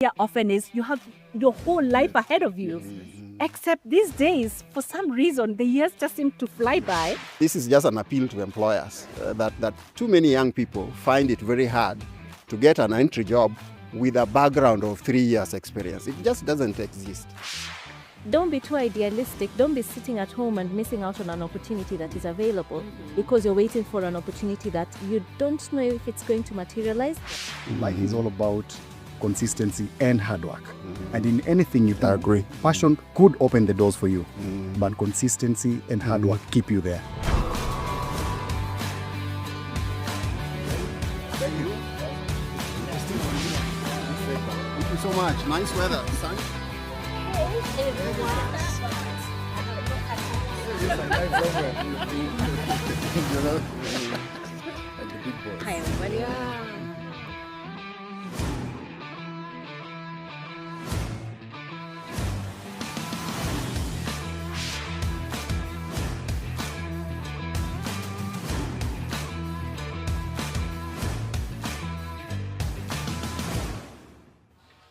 idea often is you have your whole life ahead of you. Except these days, for some reason, the years just seem to fly by. This is just an appeal to employers that too many young people find it very hard to get an entry job with a background of 3 years experience. It just doesn't exist. Don't be too idealistic. Don't be sitting at home and missing out on an opportunity that is available because you're waiting for an opportunity that you don't know if it's going to materialize. Life is all about consistency and hard work. And in anything you do, I agree. Passion could open the doors for you, but consistency and hard work keep you there. Thank you so much. Nice weather, son. Hi, everybody.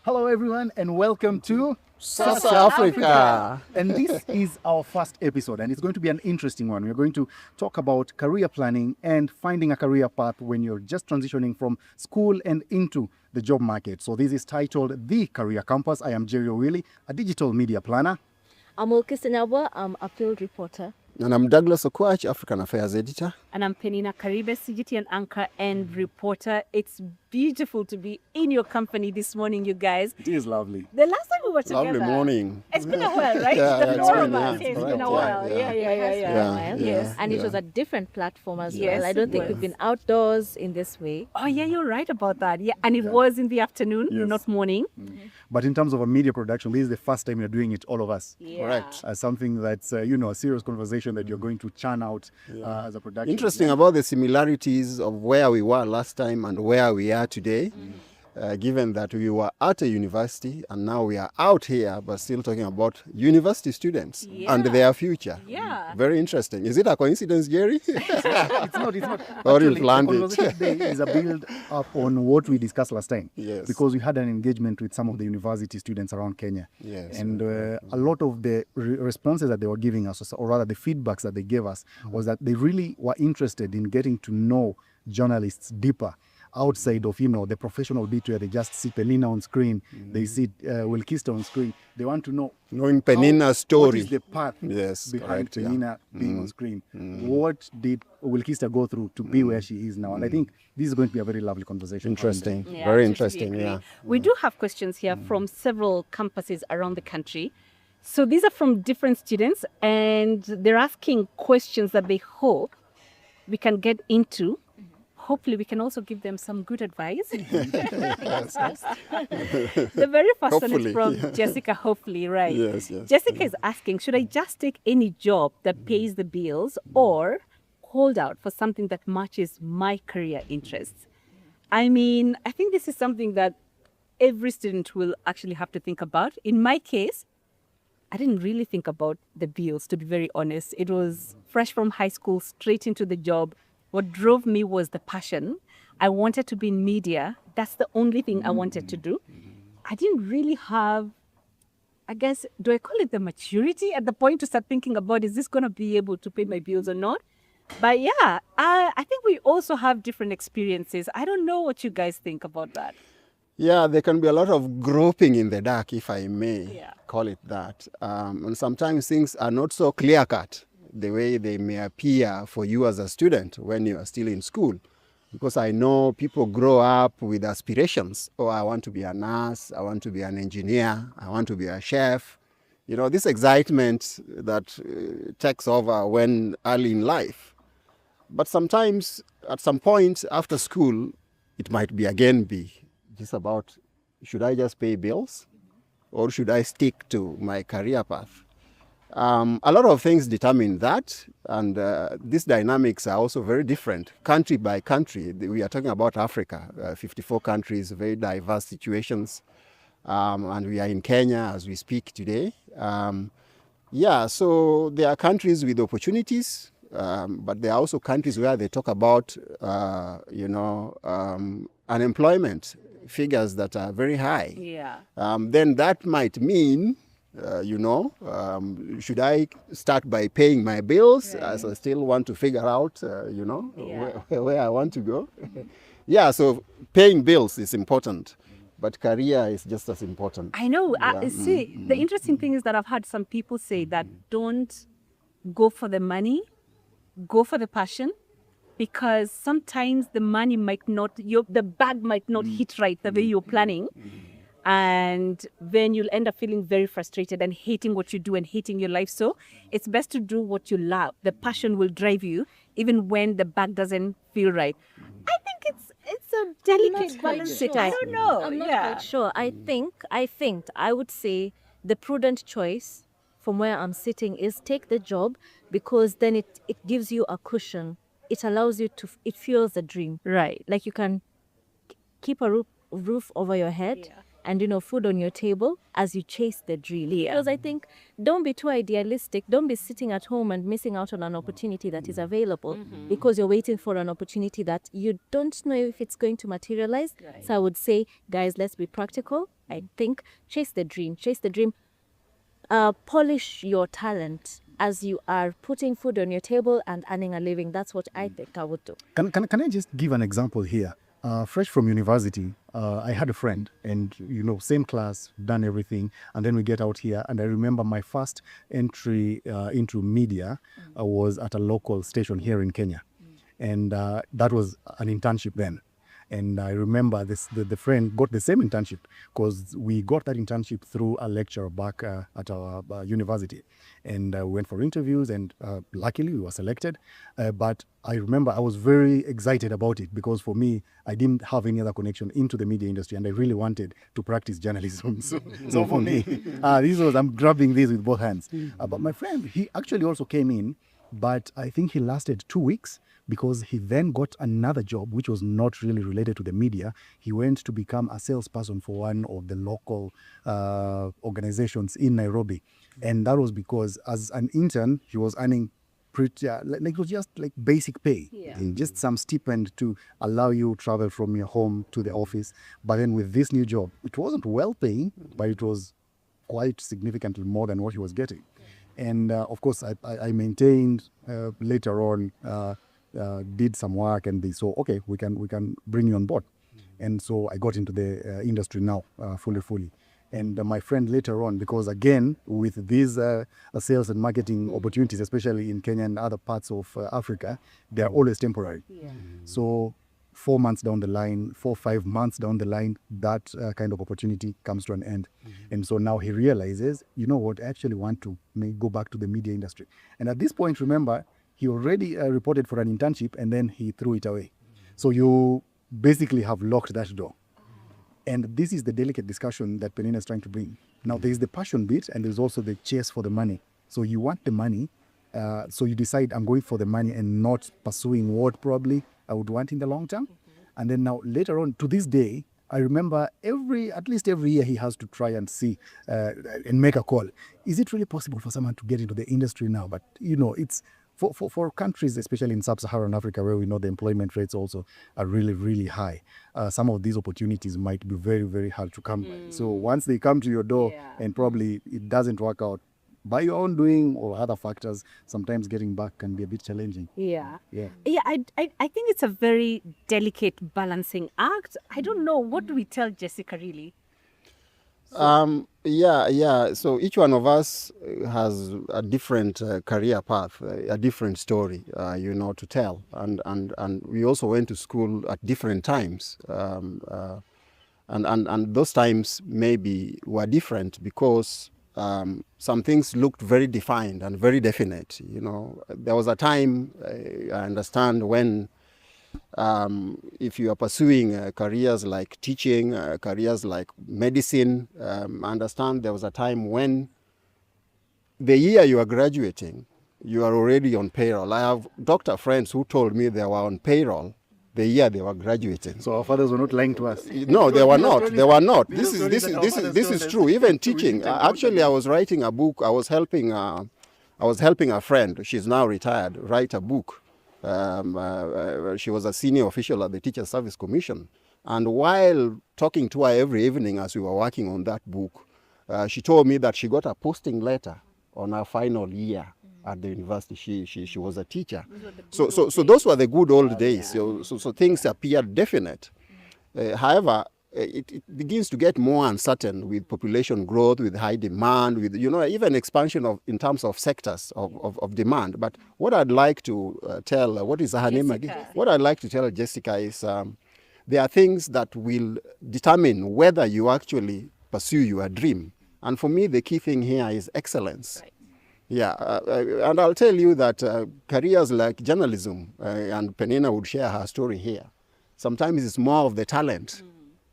Hello everyone and welcome to Sasa Africa. And this is our first episode and it's going to be an interesting one. We're going to talk about career planning and finding a career path when you're just transitioning from school and into the job market. So this is titled The Career Campus. I am Jerry O'Willy, a digital media planner. I'm Olke Senyawa. I'm a field reporter. And I'm Douglas Okwach, African Affairs Editor. And I'm Penina Karibe, CGTN anchor and reporter. It's beautiful to be in your company this morning, you guys. It is lovely. The last time we were together. Lovely morning. It's been a while, right? Yeah, The it's four been, of us. yeah, It's right, been a while. yeah. Yeah. Yes. And it was a different platform as Yes, well. I don't it think was. we've been outdoors in this way. Oh, yeah, you're right about that. Yeah, and it was in the afternoon, Yes. not morning. But in terms of a media production, this is the first time you're doing it, all of us. Yeah. Correct. As something that's, a serious conversation that you're going to churn out as a production. Interesting about the similarities of where we were last time and where we are today. Given that we were at a university and now we are out here, but still talking about university students and their future. Yeah. Very interesting. Is it a coincidence, Jerry? It's not. Or you Actually, planned the it. conversation today is a build up on what we discussed last time. Yes. Because we had an engagement with some of the university students around Kenya. Yes. And a lot of the responses that they were giving us, or rather the feedbacks that they gave us, was that they really were interested in getting to know journalists deeper, outside of the professional bit where they just see Penina on screen, they see Wilkista on screen. They want to know Knowing Penina's story. what is the path Yes, behind correct, yeah. Penina being on screen. What did Wilkista go through to be where she is now? And I think this is going to be a very lovely conversation. Interesting. Yeah, Very totally interesting, agree. yeah. We do have questions here from several campuses around the country. So these are from different students and they're asking questions that they hope we can get into. Hopefully we can also give them some good advice. The very first one Hopefully, is from Jessica, hopefully, right? Yes. Jessica is asking, should I just take any job that pays the bills or hold out for something that matches my career interests? I mean, I think this is something that every student will actually have to think about. In my case, I didn't really think about the bills, to be very honest. It was fresh from high school, straight into the job. What drove me was the passion. I wanted to be in media. That's the only thing I wanted to do. I didn't really have, I guess, do I call it the maturity at the point to start thinking about, is this going to be able to pay my bills or not? But yeah, I think we also have different experiences. I don't know what you guys think about that. Yeah, there can be a lot of groping in the dark, if I may call it that. And sometimes things are not so clear-cut the way they may appear for you as a student when you are still in school. Because I know people grow up with aspirations. Oh, I want to be a nurse, I want to be an engineer, I want to be a chef. You know, this excitement that takes over when early in life. But sometimes, at some point after school, it might be just about, should I just pay bills? Or should I stick to my career path? A lot of things determine that, and these dynamics are also very different, country by country. We are talking about Africa, 54 countries, very diverse situations, and we are in Kenya as we speak today. So there are countries with opportunities, but there are also countries where they talk about, unemployment figures that are very high. Yeah. Then that might mean, should I start by paying my bills as I still want to figure out, where I want to go? Yeah, so paying bills is important, but career is just as important. I know. See, the interesting thing is that I've heard some people say that don't go for the money, go for the passion, because sometimes the money might not, the bag might not hit right the way you're planning. And then you'll end up feeling very frustrated and hating what you do and hating your life. So it's best to do what you love. The passion will drive you, even when the bag doesn't feel right. I think it's a delicate balance. Sure. I don't know. I'm not quite sure. I think I would say the prudent choice from where I'm sitting is take the job, because then it gives you a cushion. It allows you to, it fuels the dream. Right. Like you can keep a roof over your head and, food on your table as you chase the dream. Because I think don't be too idealistic. Don't be sitting at home and missing out on an opportunity that is available because you're waiting for an opportunity that you don't know if it's going to materialize. Right. So I would say, guys, let's be practical. I think chase the dream. Chase the dream. Polish your talent as you are putting food on your table and earning a living. That's what I think I would do. Can I just give an example here? Fresh from university, I had a friend, and same class, done everything, and then we get out here, and I remember my first entry into media was at a local station here in Kenya, and that was an internship then. And I remember the friend got the same internship because we got that internship through a lecturer back at our university. And we went for interviews, and luckily we were selected. But I remember I was very excited about it because for me, I didn't have any other connection into the media industry, and I really wanted to practice journalism. So for me, I'm grabbing this with both hands. But my friend, he actually also came in, but I think he lasted 2 weeks, because he then got another job which was not really related to the media. He went to become a salesperson for one of the local organizations in Nairobi. And that was because as an intern, he was earning pretty, it was just like basic pay, and just some stipend to allow you travel from your home to the office. But then with this new job, it wasn't well paying, but it was quite significantly more than what he was getting. And of course, I maintained later on, did some work, and they saw, okay, we can bring you on board. And so I got into the industry now fully. And my friend later on, because again, with these sales and marketing opportunities, especially in Kenya and other parts of Africa, they are always temporary. So 4 months down the line, 4-5 months down the line, that kind of opportunity comes to an end. And so now he realizes, you know what, I actually want to go back to the media industry. And at this point, remember, he already reported for an internship, and then he threw it away. So you basically have locked that door. And this is the delicate discussion that Penina is trying to bring. Now, there is the passion bit, and there's also the chase for the money. So you want the money, so you decide, I'm going for the money and not pursuing what probably I would want in the long term. And then now later on, to this day, I remember at least every year he has to try and see and make a call. Is it really possible for someone to get into the industry now? But, it's for countries, especially in sub-Saharan Africa, where we know the employment rates also are really, really high. Some of these opportunities might be very, very hard to come by. So once they come to your door and probably it doesn't work out by your own doing or other factors, sometimes getting back can be a bit challenging. Yeah, I think it's a very delicate balancing act. I don't know. What do we tell Jessica, really? So each one of us has a different career path, a different story, to tell. And we also went to school at different times. And those times maybe were different because some things looked very defined and very definite. There was a time, I understand, when if you are pursuing careers like teaching, careers like medicine, I understand there was a time when the year you are graduating, you are already on payroll. I have doctor friends who told me they were on payroll the year they were graduating. So our fathers were not lying to us. No, they were not. They were not. This is true. Even teaching. Actually, I was writing a book. I was helping a friend. She's now retired. Write a book. She was a senior official at the Teacher Service Commission. And while talking to her every evening as we were working on that book, she told me that she got a posting letter on her final year at the university. She was a teacher. So those were the good old days. So things appeared definite. However, it begins to get more uncertain with population growth, with high demand, with even expansion in terms of sectors of demand. But what I'd like to tell, what is her name again? What I'd like to tell Jessica is there are things that will determine whether you actually pursue your dream. And for me, the key thing here is excellence. Right. Yeah, and I'll tell you that careers like journalism, and Penina would share her story here, sometimes it's more of the talent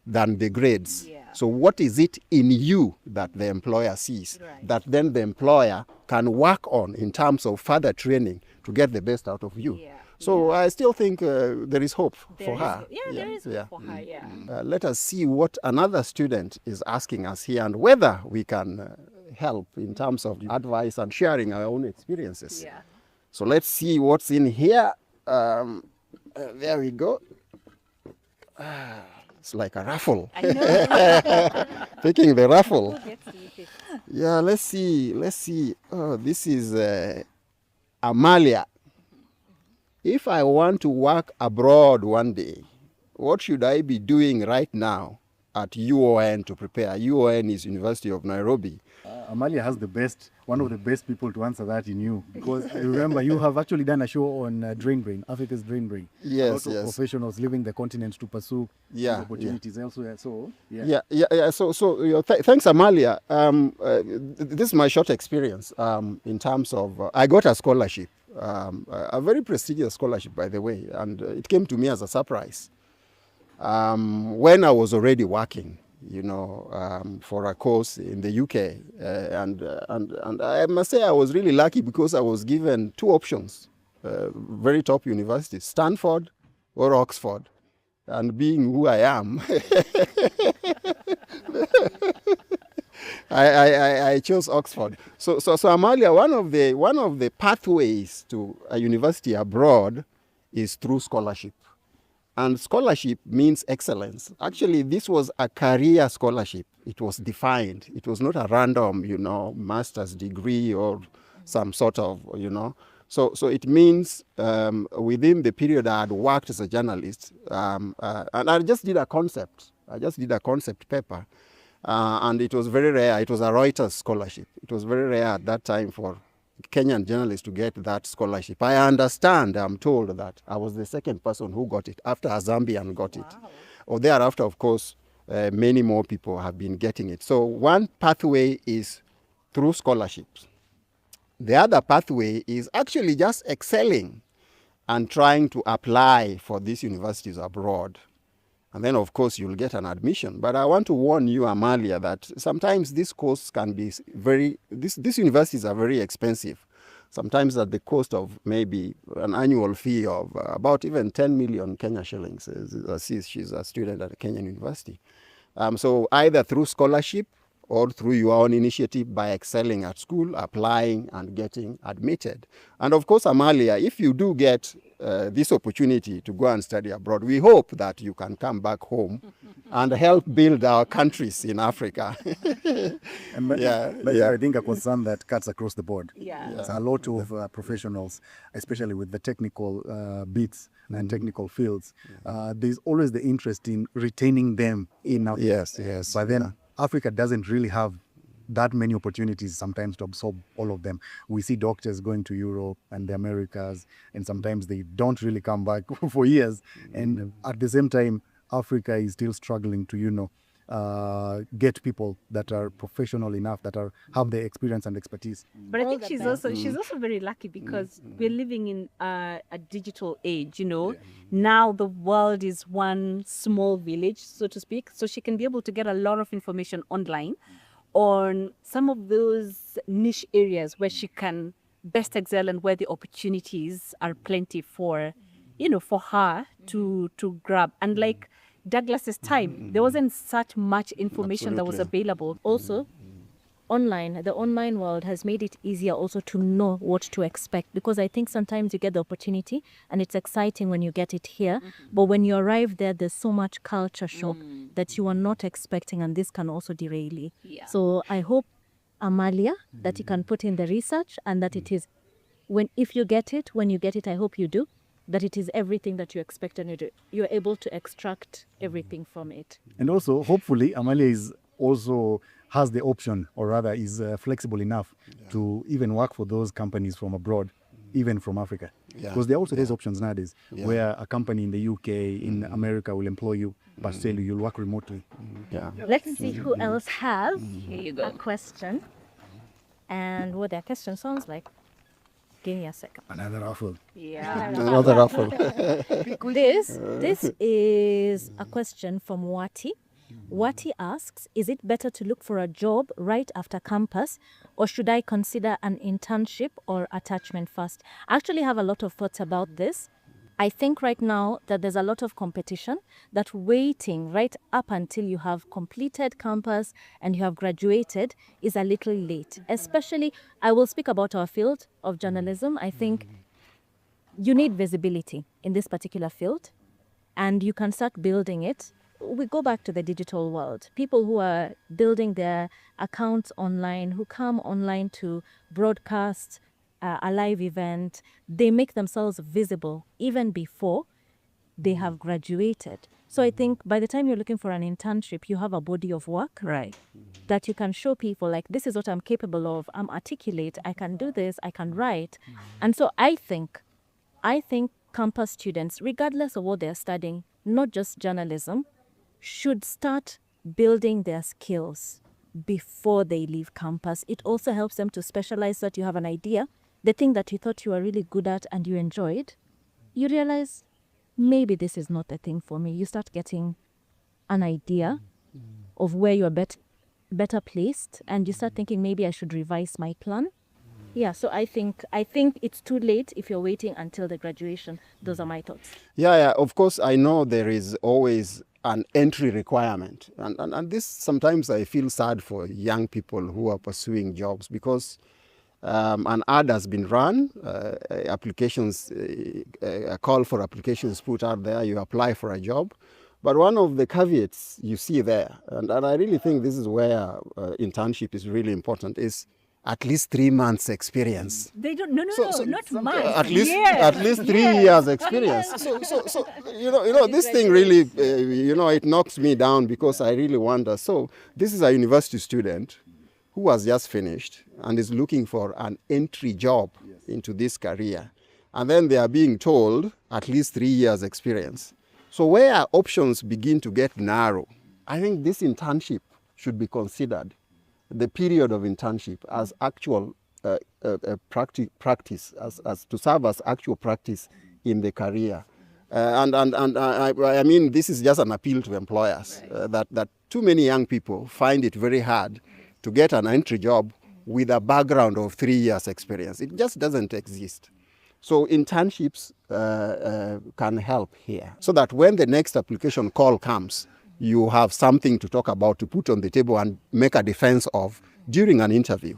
than the grades. Yeah. So what is it in you that the employer sees, that then the employer can work on in terms of further training to get the best out of you? Yeah. So I still think there is hope for her. There is hope for her, yeah. Let us see what another student is asking us here and whether we can help in terms of advice and sharing our own experiences. Yeah. So let's see what's in here. There we go. It's like a raffle. I know. Picking the raffle. Yeah, let's see. Oh, this is Amalia. If I want to work abroad one day, what should I be doing right now at UON to prepare? UON is University of Nairobi. Amalia has one of the best people to answer that in you, because I remember you have actually done a show on Drain Brain, Africa's Drain Brain. Yes, yes. Professionals leaving the continent to pursue opportunities elsewhere. So, thanks, Amalia. This is my short experience in terms of, I got a scholarship, a very prestigious scholarship, by the way, and it came to me as a surprise when I was already working, for a course in the UK. And I must say I was really lucky because I was given two options, very top universities, Stanford or Oxford. And being who I am, I chose Oxford. So Amalia, one of the pathways to a university abroad is through scholarship. And scholarship means excellence. Actually, this was a career scholarship. It was defined. It was not a random, master's degree or some sort of, So it means within the period I had worked as a journalist, and I just did a concept. I just did a concept paper. And it was very rare. It was a Reuters scholarship. It was very rare at that time for Kenyan journalists to get that scholarship. I understand, I'm told that I was the second person who got it after a Zambian got it. Or thereafter, of course, many more people have been getting it. So one pathway is through scholarships. The other pathway is actually just excelling and trying to apply for these universities abroad. And then, of course, you'll get an admission. But I want to warn you, Amalia, that sometimes these courses can be these universities are very expensive. Sometimes at the cost of maybe an annual fee of about even 10 million Kenya shillings. She's a student at a Kenyan university. So either through scholarship or through your own initiative by excelling at school, applying and getting admitted. And of course, Amalia, if you do get this opportunity to go and study abroad, we hope that you can come back home and help build our countries in Africa. I think a concern that cuts across the board. Yeah. A lot of professionals, especially with the technical bits and technical fields, there's always the interest in retaining them in Africa. Yes. But then Africa doesn't really have that many opportunities sometimes to absorb all of them. We see doctors going to Europe and the Americas, and sometimes they don't really come back for years. And at the same time, Africa is still struggling to, get people that are professional enough, that have the experience and expertise. But I think she's also very lucky because we're living in a digital age, Now the world is one small village, so to speak. So she can be able to get a lot of information online on some of those niche areas where she can best excel and where the opportunities are plenty for her to grab. And like Douglas's time, there wasn't such much information that was available. Also, the online world has made it easier also to know what to expect, because I think sometimes you get the opportunity and it's exciting when you get it here, but when you arrive there, there's so much culture shock that you are not expecting, and this can also derail you. Yeah. So I hope, Amalia, that you can put in the research and that it is, when you get it, I hope you do, that it is everything that you expect and you're able to extract everything from it. And also, hopefully, Amalia is also has the option, or rather is flexible enough to even work for those companies from abroad, even from Africa. Because there are also these options nowadays where a company in the UK, in America will employ you, but still you'll work remotely. Let's see who else has Here you go. a question and what their question sounds like. Give me a second. Another raffle. Yeah. Another raffle. This is a question from Wati. Wati asks, is it better to look for a job right after campus, or should I consider an internship or attachment first? I actually have a lot of thoughts about this. I think right now that there's a lot of competition, that waiting right up until you have completed campus and you have graduated is a little late. Especially, I will speak about our field of journalism. I think you need visibility in this particular field, and you can start building it. We go back to the digital world. People who are building their accounts online, who come online to broadcast a live event, they make themselves visible even before they have graduated. So I think by the time you're looking for an internship, you have a body of work, Right. that you can show people, like, this is what I'm capable of. I'm articulate. I can do this. I can write. And so I think campus students, regardless of what they're studying, not just journalism, should start building their skills before they leave campus. It also helps them to specialize so that you have an idea. The thing that you thought you were really good at and you enjoyed, you realize, maybe this is not the thing for me. You start getting an idea of where you're better placed, and you start thinking, maybe I should revise my plan. Yeah, so I think it's too late if you're waiting until the graduation. Those are my thoughts. Yeah, of course, I know there is always an entry requirement. And this, sometimes I feel sad for young people who are pursuing jobs, because an ad has been run, applications, a call for applications put out there, you apply for a job. But one of the caveats you see there, and I really think this is where internship is really important, is at least 3 months experience. They don't. No, not months. At least Years. at least 3 years experience. So you know this thing really it knocks me down, because I really wonder. So this is a university student who has just finished and is looking for an entry job into this career, and then they are being told at least 3 years experience. So where options begin to get narrow, I think this internship should be considered, the period of internship, as actual practice, as to serve as actual practice in the career. I mean, this is just an appeal to employers, that too many young people find it very hard to get an entry job with a background of 3 years experience. It just doesn't exist. So internships can help here, so that when the next application call comes, you have something to talk about, to put on the table and make a defense of during an interview.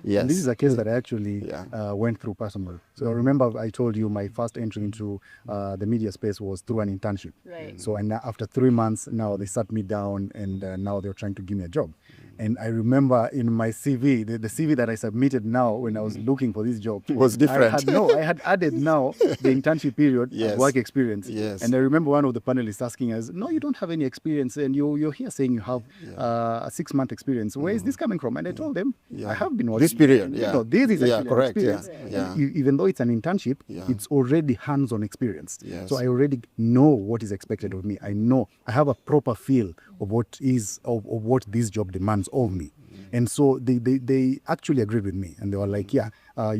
Yes. And this is a case that I actually went through personally. So remember, I told you my first entry into the media space was through an internship. Right. So and after 3 months, now they sat me down, and now they're trying to give me a job. And I remember in my CV, the CV that I submitted now when I was looking for this job was different. I had added now the internship period as work experience. Yes. And I remember one of the panelists asking us, no, you don't have any experience, and you're here saying you have a 6-month experience. Where is this coming from? And I told them, I have been working. This period, No, this is actually correct. an experience. Yeah. Even though it's an internship, it's already hands-on experience. Yes. So I already know what is expected of me. I know I have a proper feel of what this job demands of me. And so they actually agreed with me, and they were like, you're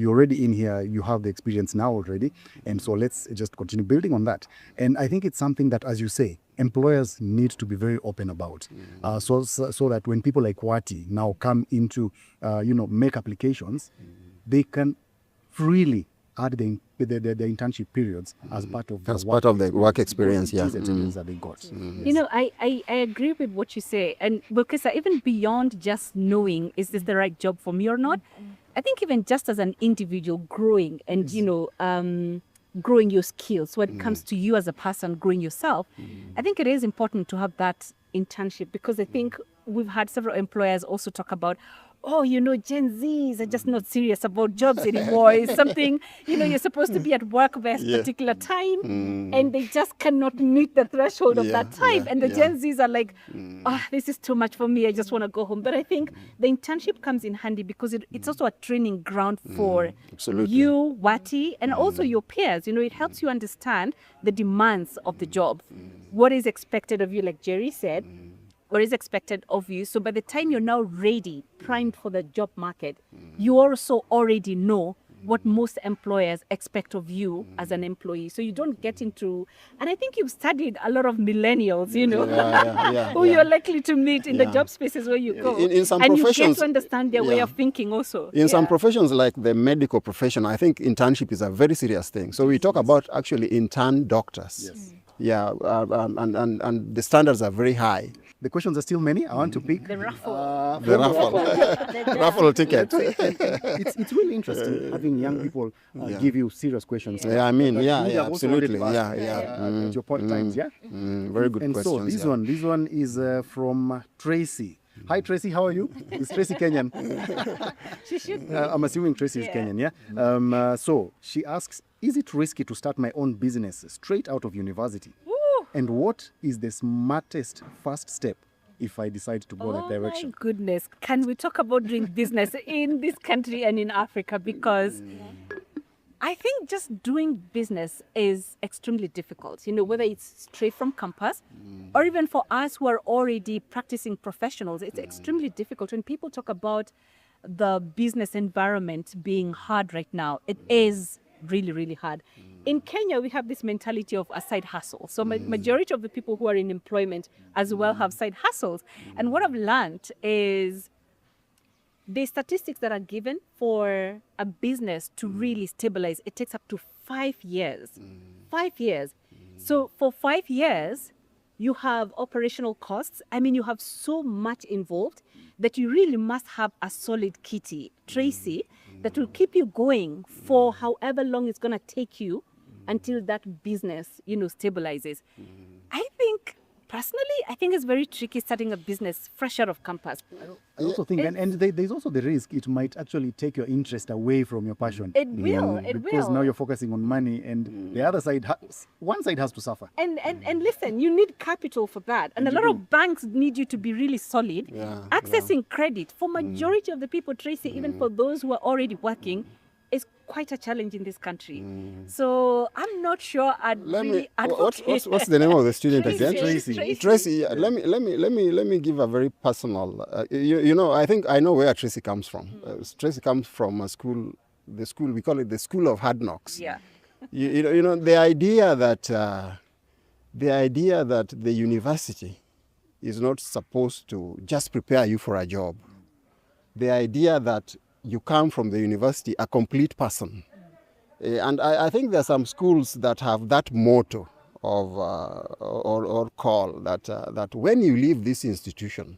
already in here, you have the experience now already, and so let's just continue building on that. And I think it's something that, as you say, employers need to be very open about, so that when people like Wati now come into, make applications, they can freely add the internship periods as part of As part of the work experience, yeah. experience that they got. You know, I agree with what you say. And because even beyond just knowing, is this the right job for me or not? I think even just as an individual growing and, growing your skills when it comes to you as a person, growing yourself, I think it is important to have that internship, because I think we've had several employers also talk about, Gen Zs are just not serious about jobs anymore. It's something, you're supposed to be at work by a particular time, and they just cannot meet the threshold of that time. And the Gen Zs are like, this is too much for me. I just want to go home. But I think the internship comes in handy because it's also a training ground for you, Wati, and also your peers. It helps you understand the demands of the job, what is expected of you, like Jerry said. What is expected of you. So by the time you're now ready, primed for the job market, you also already know what most employers expect of you as an employee. So you don't get into, and I think you've studied a lot of millennials, who you're likely to meet in the job spaces where you go. In some and professions, you get to understand their way of thinking also. In some professions like the medical profession, I think internship is a very serious thing. So we talk about actually intern doctors. Yes. Yeah, and the standards are very high. The questions are still many. I want to pick The raffle. The raffle ticket. It's really interesting having young people give you serious questions. Yeah, I mean, that you have also absolutely. wanted to ask, at your point times, yeah? Very good And questions. so this one is from Tracy. Hi Tracy, how are you? Is Tracy Kenyan? She should be. I'm assuming Tracy is Kenyan, yeah? So she asks, is it risky to start my own business straight out of university? And what is the smartest first step if I decide to go that direction? My goodness. Can we talk about doing business in this country and in Africa? Because I think just doing business is extremely difficult, whether it's straight from campus or even for us who are already practicing professionals, it's extremely difficult. When people talk about the business environment being hard right now, it is really, really hard. In Kenya, we have this mentality of a side hustle. So majority of the people who are in employment as well have side hustles. And what I've learned is the statistics that are given for a business to really stabilize, it takes up to 5 years. 5 years. So for 5 years, you have operational costs. I mean, you have so much involved that you really must have a solid kitty, Tracy, that will keep you going for however long it's going to take you until that business, stabilizes. I think, personally, it's very tricky starting a business fresh out of campus. I also think, and there's also the risk it might actually take your interest away from your passion. It will, because now you're focusing on money, and the other side, one side has to suffer. And listen, you need capital for that. And a lot of banks need you to be really solid. Accessing credit for majority of the people, Tracy, even for those who are already working, is quite a challenge in this country. So I'm not sure I'd really advocate. What's the name of the student again? Tracy. Tracy, let me give a very personal. I think I know where Tracy comes from. Tracy comes from a school. The school we call it the School of Hard Knocks. Yeah. The idea that the university is not supposed to just prepare you for a job. The idea that you come from the university a complete person. And I think there are some schools that have that motto of or call that when you leave this institution,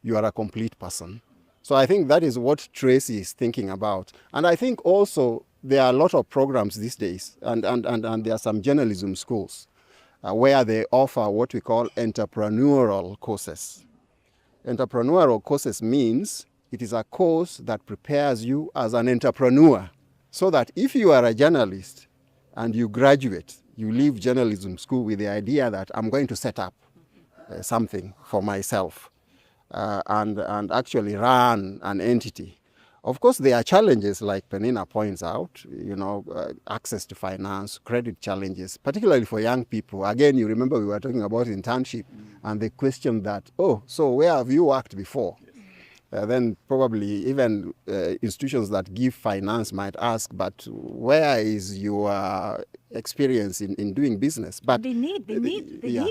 you are a complete person. So I think that is what Tracy is thinking about. And I think also there are a lot of programs these days, and there are some journalism schools where they offer what we call entrepreneurial courses. Entrepreneurial courses means it is a course that prepares you as an entrepreneur, so that if you are a journalist and you graduate, you leave journalism school with the idea that I'm going to set up something for myself and actually run an entity. Of course, there are challenges, like Penina points out, access to finance, credit challenges, particularly for young people. Again, you remember we were talking about internship and the question that, so where have you worked before? then probably even institutions that give finance might ask, but where is your experience in doing business? But they need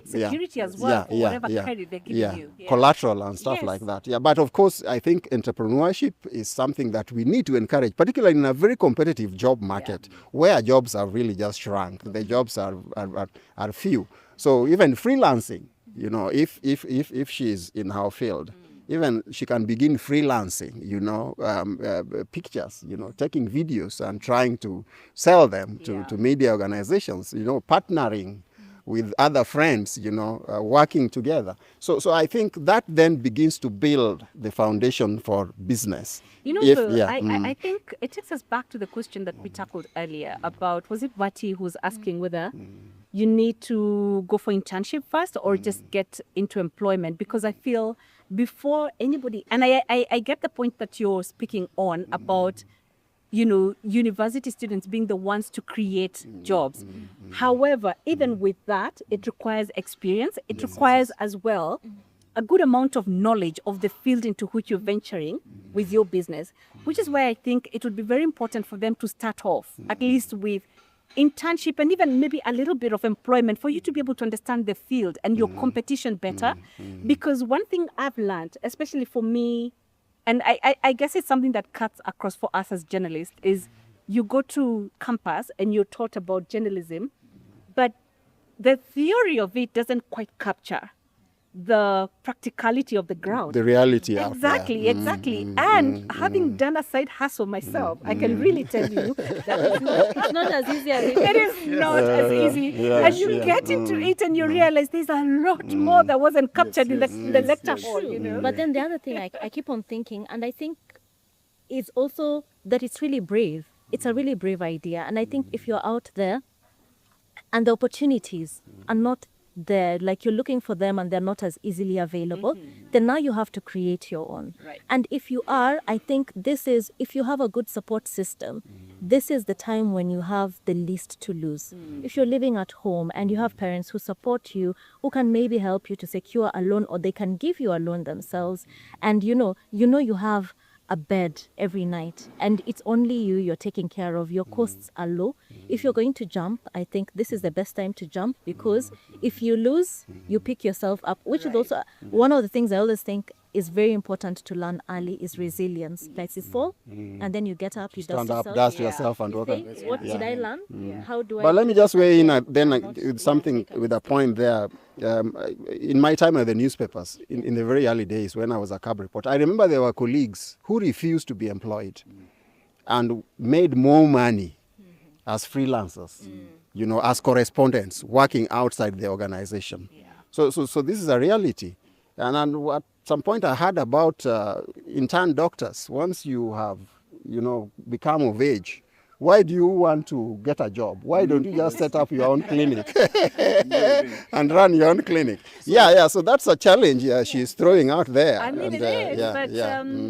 security as well for whatever credit they're giving you. Yeah. Collateral and stuff like that. Yeah, but of course, I think entrepreneurship is something that we need to encourage, particularly in a very competitive job market where jobs have really just shrunk. The jobs are few. So even freelancing, you know, if she's in her field, even she can begin freelancing, you know, pictures, you know, taking videos and trying to sell them to media organizations, you know, partnering with other friends, you know, working together. So I think that then begins to build the foundation for business. You know, I think it takes us back to the question that we tackled earlier about, was it Vati who's asking whether you need to go for internship first or just get into employment? Because I feel before anybody, and I get the point that you're speaking on about, you know, university students being the ones to create jobs. However, even with that, it requires experience. It requires as well a good amount of knowledge of the field into which you're venturing with your business, which is why I think it would be very important for them to start off at least with internship and even maybe a little bit of employment for you to be able to understand the field and your competition better. Because one thing I've learned, especially for me, and I guess it's something that cuts across for us as journalists, is you go to campus and you're taught about journalism, but the theory of it doesn't quite capture the practicality of the ground. The reality out there. Exactly. And having done a side hustle myself, I can really tell you that It's not as easy as it is not as easy. And you get into it and you realize there's a lot more that wasn't captured in the lecture hall, you know. But then the other thing I keep on thinking, and I think it's also that it's really brave. It's a really brave idea. And I think if you're out there and the opportunities are not there, like you're looking for them and they're not as easily available, then now you have to create your own. Right. And if you are, I think this is, if you have a good support system, this is the time when you have the least to lose. If you're living at home and you have parents who support you, who can maybe help you to secure a loan, or they can give you a loan themselves, and you know you have a bed every night and it's only you're taking care of, your costs are low. If you're going to jump, I think this is the best time to jump, because if you lose, you pick yourself up, which is also one of the things I always think is very important to learn early, is resilience. Like you fall and then you get up, you Stand dust up, yourself. dust yourself and walk. What did I learn? How do I? But let me just weigh in with something, with a point there. In my time at the newspapers, in the very early days when I was a cab reporter, I remember there were colleagues who refused to be employed and made more money as freelancers, you know, as correspondents working outside the organization. So this is a reality. And at some point I heard about intern doctors. Once you have, you know, become of age, why do you want to get a job? Why don't you just set up your own clinic and run your own clinic? So that's a challenge she's throwing out there. I mean, it is,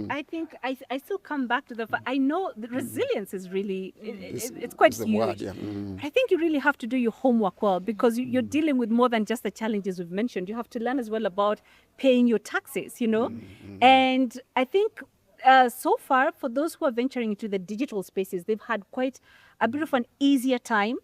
I think I still come back to the fact, I know the resilience is really, it's quite huge. Word, I think you really have to do your homework well, because you're dealing with more than just the challenges we've mentioned. You have to learn as well about paying your taxes, you know. And I think so far, for those who are venturing into the digital spaces, they've had quite a bit of an easier time.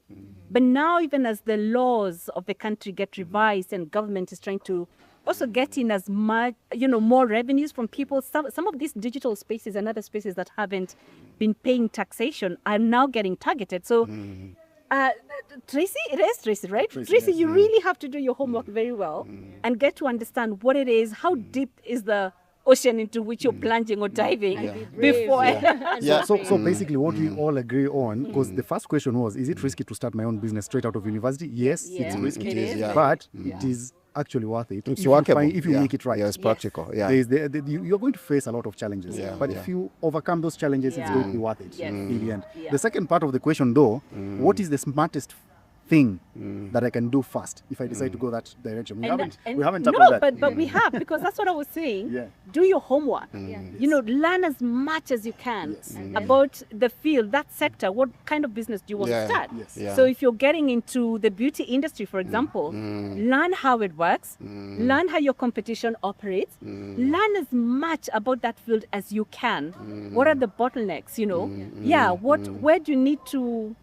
But now, even as the laws of the country get revised and government is trying to also get in as much, you know, more revenues from people, some of these digital spaces and other spaces that haven't been paying taxation are now getting targeted. So, Tracy, it is Tracy, right? Tracy, you really have to do your homework very well and get to understand what it is, how deep is the ocean into which you're plunging or diving before. So basically what we all agree on, because the first question was, is it risky to start my own business straight out of university? Yes, it's risky, but it is actually worth it. It's workable if you make it right. It's practical. You're going to face a lot of challenges, but if you overcome those challenges, it's going to be worth it in the end. The second part of the question, though, what is the smartest thing that I can do fast if I decide to go that direction? We haven't tackled no, that. but we have, because that's what I was saying. Yeah. Do your homework. Yeah. You know, learn as much as you can Yes. about the field, that sector. What kind of business do you want Yeah. to start? Yes. Yeah. So if you're getting into the beauty industry, for example, learn how it works, learn how your competition operates, learn as much about that field as you can. What are the bottlenecks, you know? Where do you need to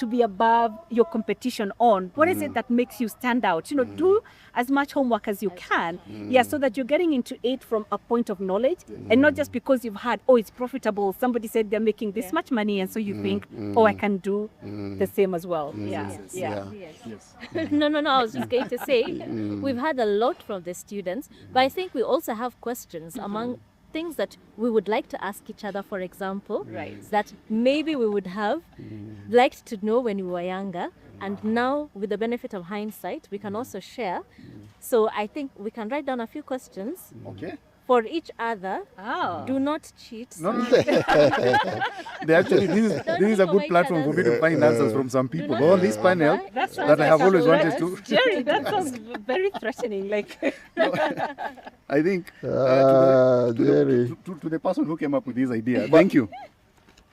be above your competition on? What is it that makes you stand out? You know, do as much homework as you can. So that you're getting into it from a point of knowledge and not just because you've had, it's profitable. Somebody said they're making this much money, and so you think, I can do the same as well. Yeah. Yes. No, I was just going to say, we've had a lot from the students, but I think we also have questions among things that we would like to ask each other, for example, that maybe we would have liked to know when we were younger, and now with the benefit of hindsight, we can also share. So I think we can write down a few questions Okay. for each other. Oh. Do not cheat. No. They actually, this is a good platform for me to find answers from some people. On this panel that I have always wanted to. Jerry, that sounds very threatening. Like, I think Jerry. to the person who came up with this idea, thank you.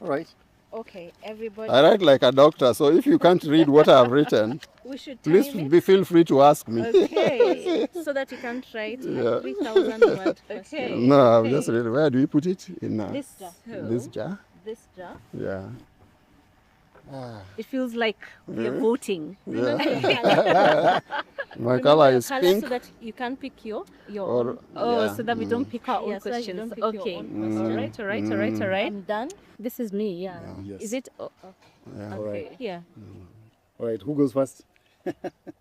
All right. Okay, everybody. I write like a doctor, so if you can't read what I've written, We should please time it. feel free to ask me. Okay, so that you can't write a 3,000 word question. No, I've just read. Where do we put it? In This jar. this jar? This jar. Yeah. it feels like we're voting. My color is Colour pink. so that you can pick your Or, Oh, so that we don't pick our own Yeah, so that you questions. don't pick your Okay. own questions. All right. I'm done. This is me, yeah. Yes. Is it? yeah. Okay. Yeah. All right. Who goes first?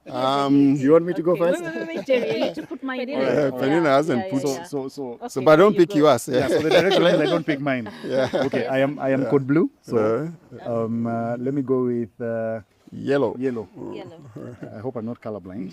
Um, Do you want me to go first? Wait, Jerry, I need to put mine in. Penina hasn't yeah, put. yeah. So So, but don't you pick go. yours. yeah. So the direction is I don't pick mine. Okay. I am code blue. So let me go with Yellow. yellow. Yellow. I hope I'm not colorblind.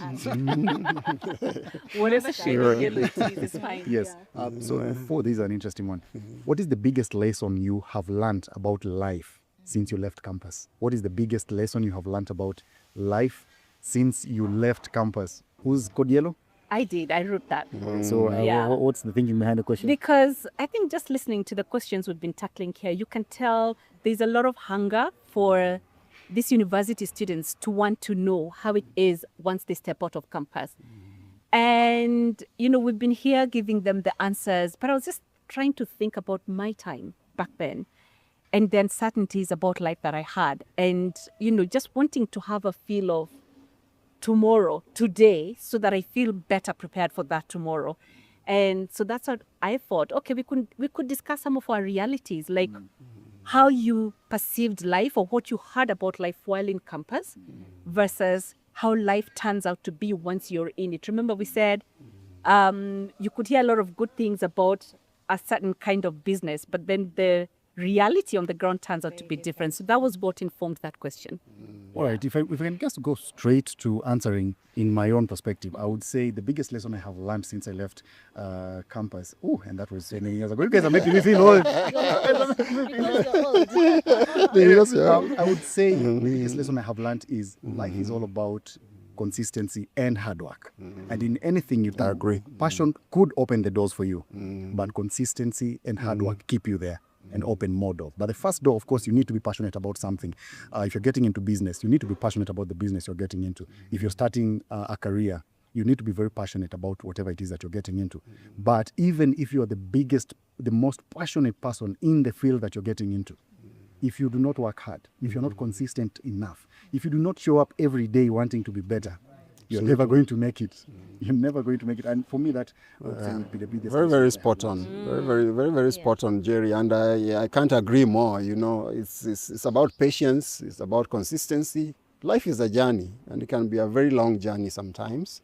Whatever shade of yellow it is, is fine. Yes. So for this is an interesting one. What is the biggest lesson you have learned about life since you left campus? What is the biggest lesson you have learned about life since you left campus? Who's code yellow? I did. I wrote that. So Yeah. what's the thinking behind the question? Because I think just listening to the questions we've been tackling here, you can tell there's a lot of hunger for these university students to want to know how it is once they step out of campus. And, you know, we've been here giving them the answers, but I was just trying to think about my time back then and the uncertainties about life that I had. And, you know, just wanting to have a feel of tomorrow, today, so that I feel better prepared for that tomorrow. And so that's what I thought, okay, we could discuss some of our realities, like how you perceived life or what you heard about life while in campus versus how life turns out to be once you're in it. Remember we said you could hear a lot of good things about a certain kind of business, but then the reality on the ground turns out to be different. So that was what informed that question. All right, if I can just go straight to answering in my own perspective, I would say the biggest lesson I have learned since I left campus. Oh, and that was so many years ago. You guys are making me feel old. I would say the biggest lesson I have learned is life is all about consistency and hard work. And in anything you do, I agree. passion could open the doors for you, but consistency and hard work keep you there and open more doors. But the first door, of course, you need to be passionate about something. If you're getting into business, you need to be passionate about the business you're getting into. If you're starting a career, you need to be very passionate about whatever it is that you're getting into. But even if you're the most passionate person in the field that you're getting into, if you do not work hard, if you're not consistent enough, if you do not show up every day wanting to be better, you're never going to make it. You're never going to make it. And for me, that would be the biggest. Very, very spot on. Very spot on, Jerry. And I can't agree more. You know, it's about patience. It's about consistency. Life is a journey, and it can be a very long journey sometimes,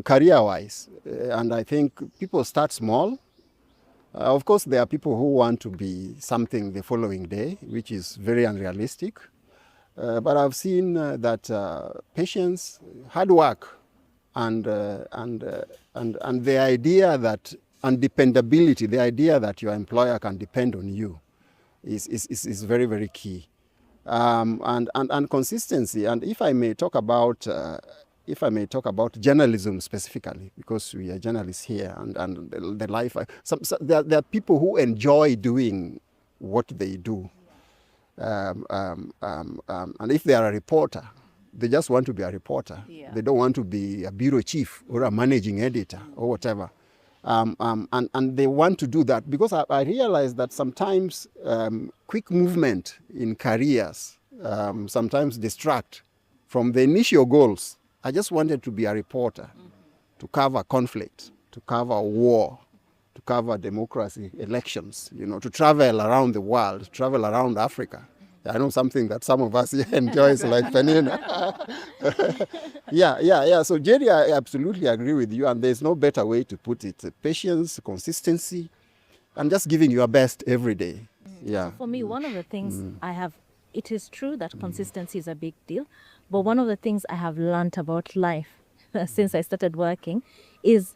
career-wise. And I think people start small. Of course, there are people who want to be something the following day, which is very unrealistic. But I've seen that patience, hard work, and the idea that, and dependability, the idea that your employer can depend on you is very, very key. and consistency. And if I may talk about journalism specifically, because we are journalists here, and the life, there are people who enjoy doing what they do. And if they are a reporter, they just want to be a reporter. Yeah. They don't want to be a bureau chief or a managing editor or whatever. And they want to do that because I realize that sometimes quick movement in careers sometimes distract from the initial goals. I just wanted to be a reporter, to cover conflict, to cover war, to cover democracy, elections, to travel around the world, to travel around Africa. I know something that some of us here enjoys, like Penina. Yeah. So, Jerry, I absolutely agree with you, and there's no better way to put it. Patience, consistency, and just giving your best every day. Yeah. For me, one of the things it is true that consistency is a big deal, but one of the things I have learned about life since I started working is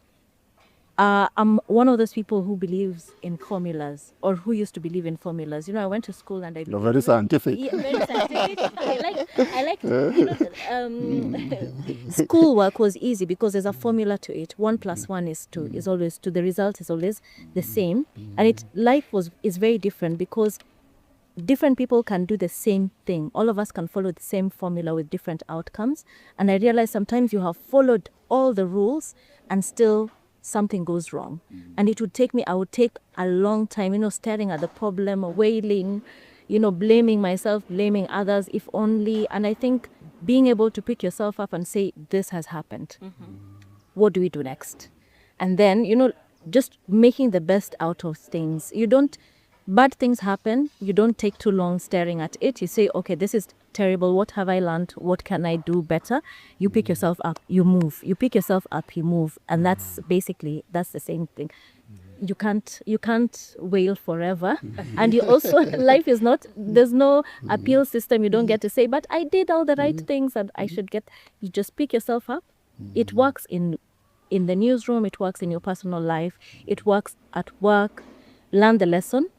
I'm one of those people who believes in formulas, or who used to believe in formulas. I went to school and You're very scientific. Yeah, very scientific. I like schoolwork was easy because there's a formula to it. 1 + 1 is 2, is always 2. The result is always the same. And life is very different because different people can do the same thing. All of us can follow the same formula with different outcomes. And I realize sometimes you have followed all the rules and still something goes wrong. And I would take a long time, staring at the problem, wailing, blaming myself, blaming others, if only. And I think being able to pick yourself up and say, this has happened. What do we do next? And then, just making the best out of things. Bad things happen. You don't take too long staring at it. You say, okay, this is terrible. What have I learned? What can I do better? You pick yourself up, you move. You pick yourself up, you move. And that's the same thing. You can't wail forever. And you also, life is not, there's no appeal system. You don't get to say, but I did all the right things and I should get, you just pick yourself up. It works in the newsroom. It works in your personal life. It works at work. Learn the lesson,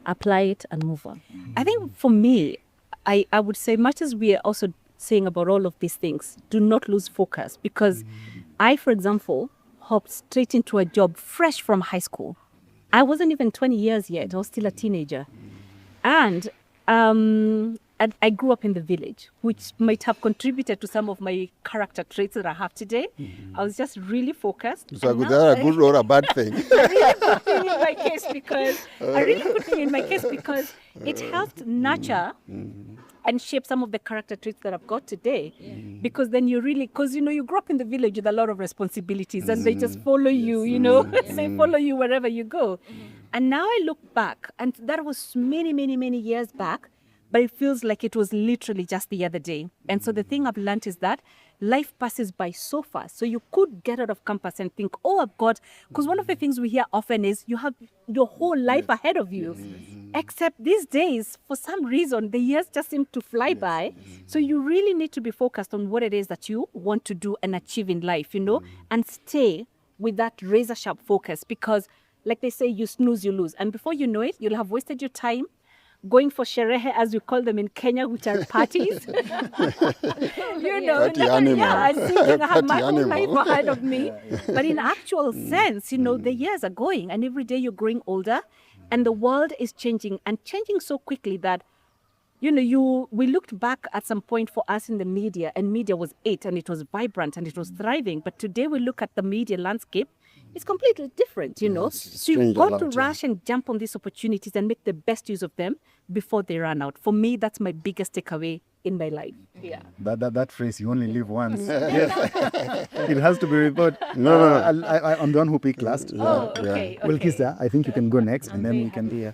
apply it, and move on. I think for me, I would say, much as we are also saying about all of these things, do not lose focus. Because I, for example, hopped straight into a job fresh from high school. I wasn't even 20 years yet. I was still a teenager. And I grew up in the village, which might have contributed to some of my character traits that I have today. I was just really focused. So is that a good or a bad thing? A really good thing in my case because it helped nurture and shape some of the character traits that I've got today. Because then you grew up in the village with a lot of responsibilities and they just follow you, they follow you wherever you go. And now I look back, and that was many, many, many years back, but it feels like it was literally just the other day. And so the thing I've learned is that life passes by so fast. So you could get out of campus and think, oh, I've got, because one of the things we hear often is you have your whole life ahead of you. Except these days, for some reason, the years just seem to fly by. So you really need to be focused on what it is that you want to do and achieve in life, and stay with that razor sharp focus, because like they say, you snooze, you lose. And before you know it, you'll have wasted your time going for sherehe, as we call them in Kenya, which are parties. Party animal. And thinking I have my whole life ahead of me. But in actual sense, the years are going, and every day you're growing older, and the world is changing, and changing so quickly that, we looked back at some point for us in the media, and media was it, and it was vibrant, and it was thriving. But today we look at the media landscape, it's completely different, So you've got to rush and jump on these opportunities and make the best use of them before they run out. For me, that's my biggest takeaway in my life. Yeah. That phrase, you only live once. Yes. It has to be reported. No. I'm the one who picked last. Okay. Well, Kisa, I think you can go next, and then we can hear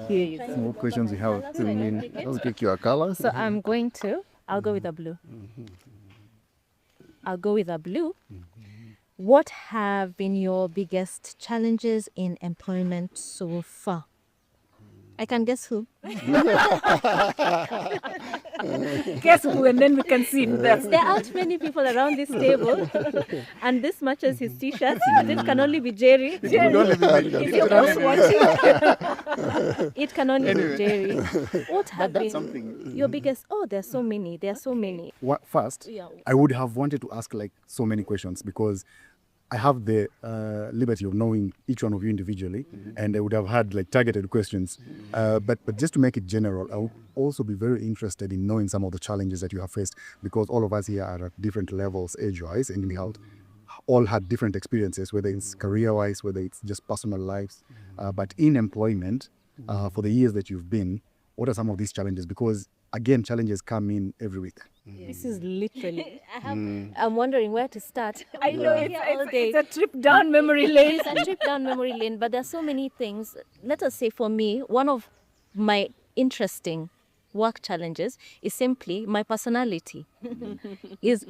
Here you go. some more questions we have. I'll pick your color. So I'll go with a blue. I'll go with a blue. What have been your biggest challenges in employment so far? I can guess who. Guess who? And then we can see if that's There aren't many people around this table, and this matches his t-shirt. It can only be Jerry. It would only be me. If you're both watching, it can only Anyway. be Jerry. What have That's been something. your biggest? Oh, there's so many. There are so many. First, Yeah. I would have wanted to ask like so many questions because I have the liberty of knowing each one of you individually, and I would have had like targeted questions. But just to make it general, I would also be very interested in knowing some of the challenges that you have faced because all of us here are at different levels age-wise, and we have all had different experiences, whether it's career-wise, whether it's just personal lives. But in employment, for the years that you've been, what are some of these challenges? Because again, challenges come in every week. This is literally. I'm wondering where to start. I know Here all day. it's a trip down memory lane. It's a trip down memory lane, but there's so many things. Let us say for me, one of my interesting work challenges is simply my personality. Is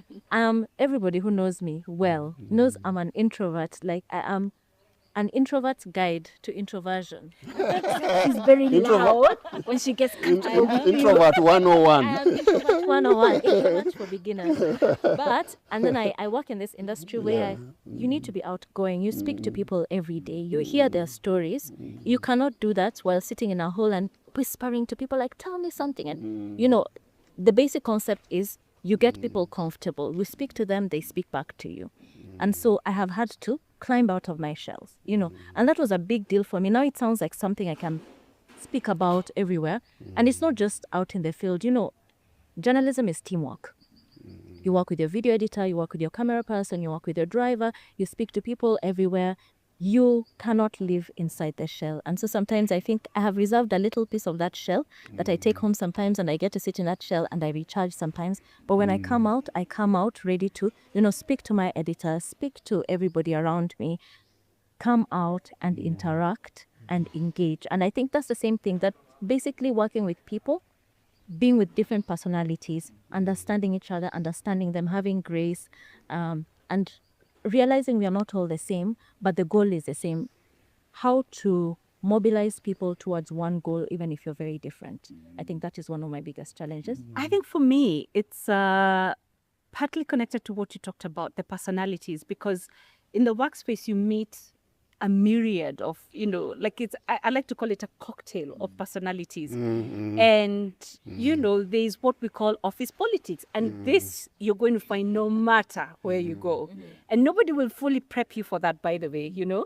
everybody who knows me well knows I'm an introvert. Like I am an introvert's guide to introversion. She's very loud when she gets comfortable. Introvert 101. I am introvert 101, introvert for beginners. But, and then I work in this industry where you need to be outgoing. You speak to people every day. You hear their stories. You cannot do that while sitting in a hole and whispering to people like, tell me something. And, you know, the basic concept is you get people comfortable. You speak to them, they speak back to you. And so I have had to climb out of my shells, you know, and that was a big deal for me. Now it sounds like something I can speak about everywhere. And it's not just out in the field. You know, journalism is teamwork. You work with your video editor, you work with your camera person, you work with your driver, you speak to people everywhere. You cannot live inside the shell. And so sometimes I think I have reserved a little piece of that shell that I take home sometimes, and I get to sit in that shell and I recharge sometimes. But when I come out ready to, you know, speak to my editor, speak to everybody around me, come out and interact and engage. And I think that's the same thing, that basically working with people, being with different personalities, understanding each other, understanding them, having grace, and realizing we are not all the same, but the goal is the same. How to mobilize people towards one goal, even if you're very different. I think that is one of my biggest challenges. I think for me, it's partly connected to what you talked about, the personalities, because in the workspace, you meet a myriad of, you know, like I like to call it a cocktail of personalities. And, you know, there's what we call office politics. And this you're going to find no matter where you go. And nobody will fully prep you for that, by the way, you know.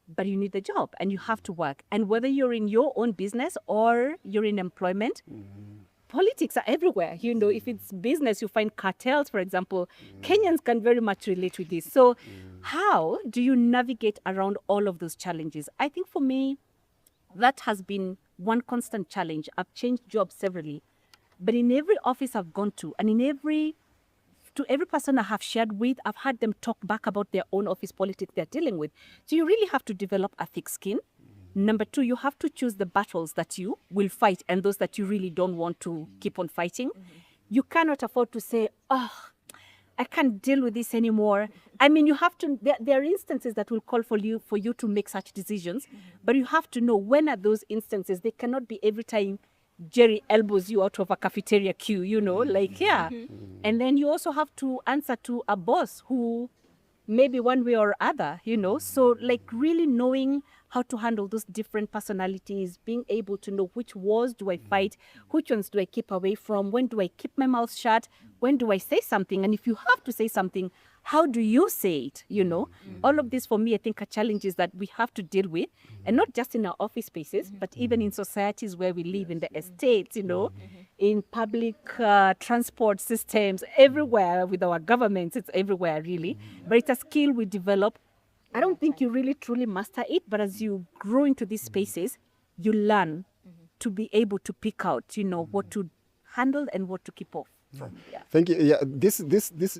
But you need the job and you have to work. And whether you're in your own business or you're in employment, politics are everywhere. You know, if it's business, you find cartels, for example. Kenyans can very much relate with this. So how do you navigate around all of those challenges? I think for me, that has been one constant challenge. I've changed jobs severally. But in every office I've gone to, and to every person I have shared with, I've had them talk back about their own office politics they're dealing with. So you really have to develop a thick skin. Number two, you have to choose the battles that you will fight and those that you really don't want to keep on fighting. You cannot afford to say, oh, I can't deal with this anymore. I mean, you have to, there are instances that will call for you to make such decisions, but you have to know when are those instances. They cannot be every time Jerry elbows you out of a cafeteria queue, you know, like, yeah. And then you also have to answer to a boss who maybe one way or other, you know. So like really knowing how to handle those different personalities, being able to know which wars do I fight, which ones do I keep away from, when do I keep my mouth shut, when do I say something, and if you have to say something, how do you say it, you know? All of this for me, I think are challenges that we have to deal with, and not just in our office spaces, but even in societies where we live, in the estates, you know, in public transport systems, everywhere with our governments, it's everywhere really. But it's a skill we develop. I don't think you really truly master it, but as you grow into these spaces, you learn to be able to pick out, you know, what to handle and what to keep off. Yeah. Thank you. Yeah, this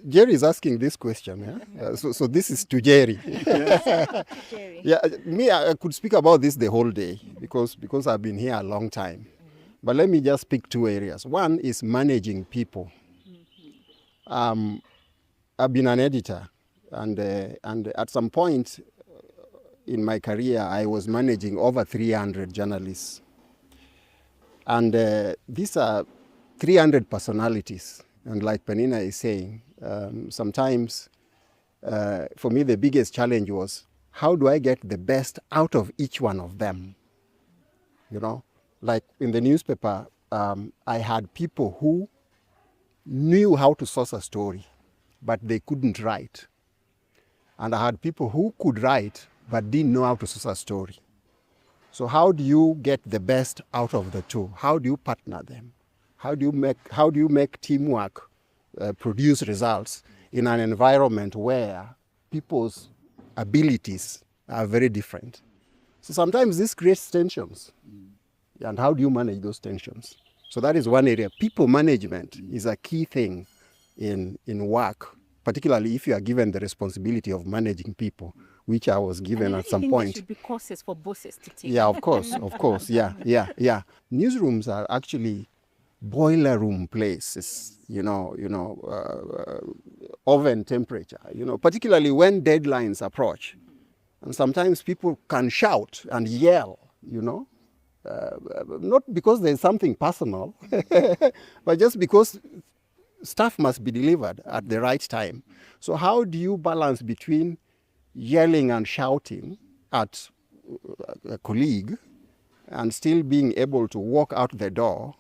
Jerry is asking this question. Yeah? So this is to Jerry. Jerry. Yeah, me, I could speak about this the whole day because I've been here a long time. But let me just pick two areas. One is managing people. I've been an editor, and at some point in my career, I was managing over 300 journalists And these are 300 personalities. And like Penina is saying, sometimes for me the biggest challenge was, how do I get the best out of each one of them? You know, like in the newspaper, I had people who knew how to source a story, but they couldn't write. And I had people who could write, but didn't know how to source a story. So how do you get the best out of the two? How do you partner them? How do you make teamwork produce results in an environment where people's abilities are very different? So sometimes this creates tensions. And how do you manage those tensions? So that is one area. People management is a key thing in work, particularly if you are given the responsibility of managing people, which I was given at some point. There should be courses for bosses to take. Yeah, of course, yeah. Newsrooms are actually boiler room places, oven temperature, particularly when deadlines approach. And sometimes people can shout and yell, not because there's something personal, but just because stuff must be delivered at the right time. So how do you balance between yelling and shouting at a colleague and still being able to walk out the door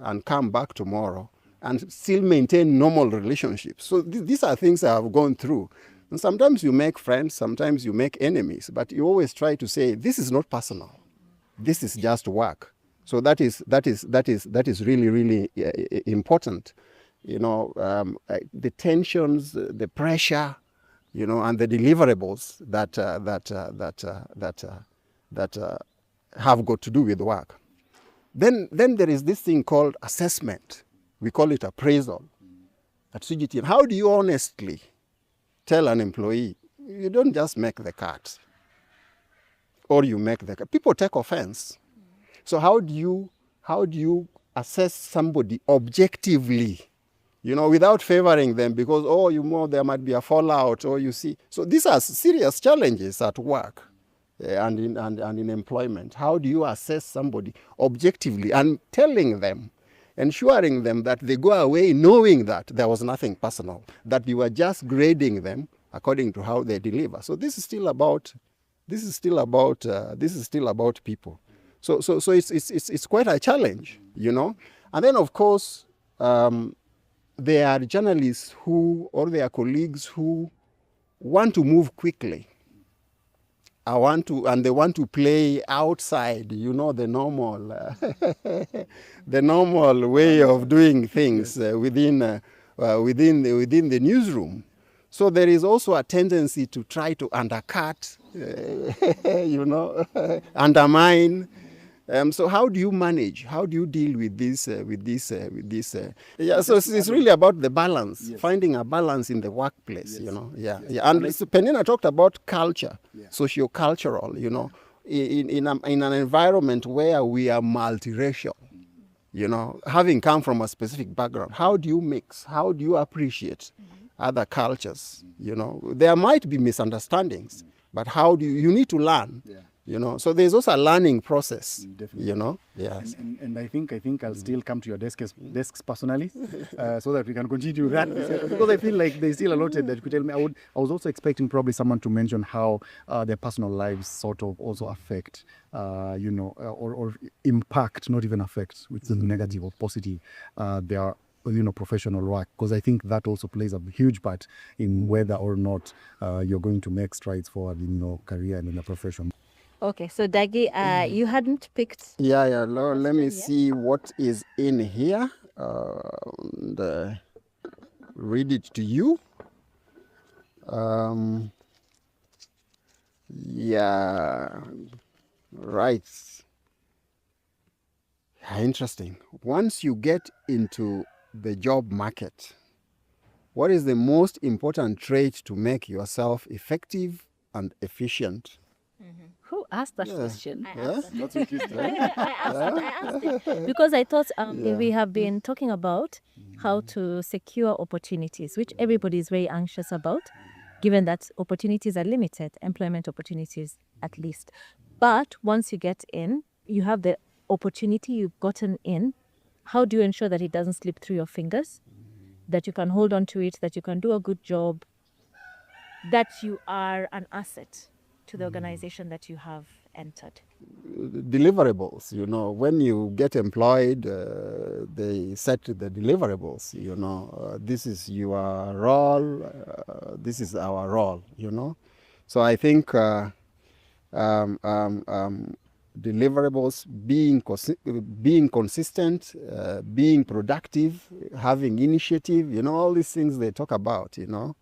and come back tomorrow and still maintain normal relationships? So these are things I have gone through. And sometimes you make friends, sometimes you make enemies, but you always try to say, this is not personal. This is just work. So that is really, really important. The tensions, the pressure, and the deliverables that have got to do with work. Then there is this thing called assessment. We call it appraisal at CGTN. How do you honestly tell an employee, you don't just make the cut, or you make the cut? People take offense. So how do you assess somebody objectively, without favoring them because, there might be a fallout, or you see. So these are serious challenges at work and in employment. How do you assess somebody objectively and telling them, ensuring them that they go away knowing that there was nothing personal, that you were just grading them according to how they deliver. So this is still about people. So it's quite a challenge, And then of course there are journalists or their colleagues who want to move quickly. They want to play outside, the normal, the normal way of doing things within the newsroom. So there is also a tendency to try to undercut, undermine. So how do you manage? How do you deal with this? So it's really about the balance, finding a balance in the workplace, And so Penina talked about culture, socio-cultural, in an environment where we are multiracial, having come from a specific background. How do you mix? How do you appreciate other cultures? There might be misunderstandings, but how do you need to learn? So there's also a learning process. Definitely. Yes. And I think I'll still come to your desks personally, so that we can continue that, because I feel like there's still a lot that you could tell me. I was also expecting probably someone to mention how their personal lives sort of also affect, or impact, not even affect, which is negative or positive, their professional work, because I think that also plays a huge part in whether or not you're going to make strides forward in your career and in the profession. Okay, so Dagi, you hadn't picked. Yeah. Let me see what is in here. And read it to you. Right. Interesting. Once you get into the job market, what is the most important trait to make yourself effective and efficient? Who asked that question? I asked it because I thought we have been talking about how to secure opportunities, which everybody is very anxious about, given that opportunities are limited, employment opportunities at least. But once you get in, you have the opportunity you've gotten in, how do you ensure that it doesn't slip through your fingers, that you can hold on to it, that you can do a good job, that you are an asset to the organization that you have entered? Deliverables, when you get employed, they set the deliverables, this is your role, this is our role, So I think deliverables, being consistent, being productive, having initiative, all these things they talk about, you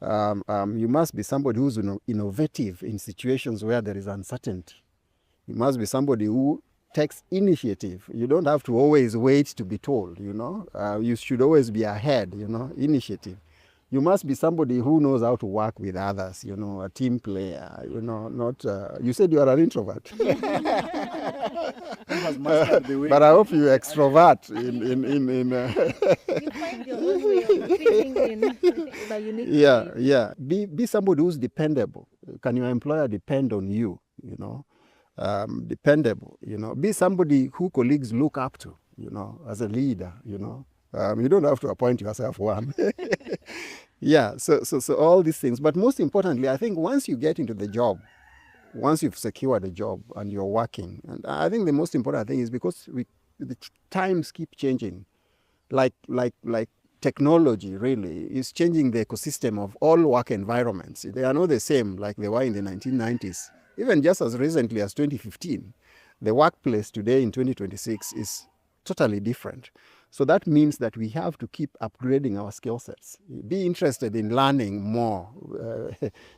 must be somebody who's innovative in situations where there is uncertainty. You must be somebody who takes initiative. You don't have to always wait to be told, you should always be ahead, initiative. You must be somebody who knows how to work with others, a team player, not, you said you are an introvert. But I hope you extrovert You find your own way of fitting in the unique way. Yeah. Be somebody who's dependable. Can your employer depend on you, dependable, be somebody who colleagues look up to, as a leader, you don't have to appoint yourself one. Yeah, so all these things. But most importantly, I think once you get into the job, once you've secured a job and you're working, and I think the most important thing is because the times keep changing, like technology really is changing the ecosystem of all work environments. They are not the same like they were in the 1990s. Even just as recently as 2015, the workplace today in 2026 is totally different. So that means that we have to keep upgrading our skill sets. Be interested in learning more.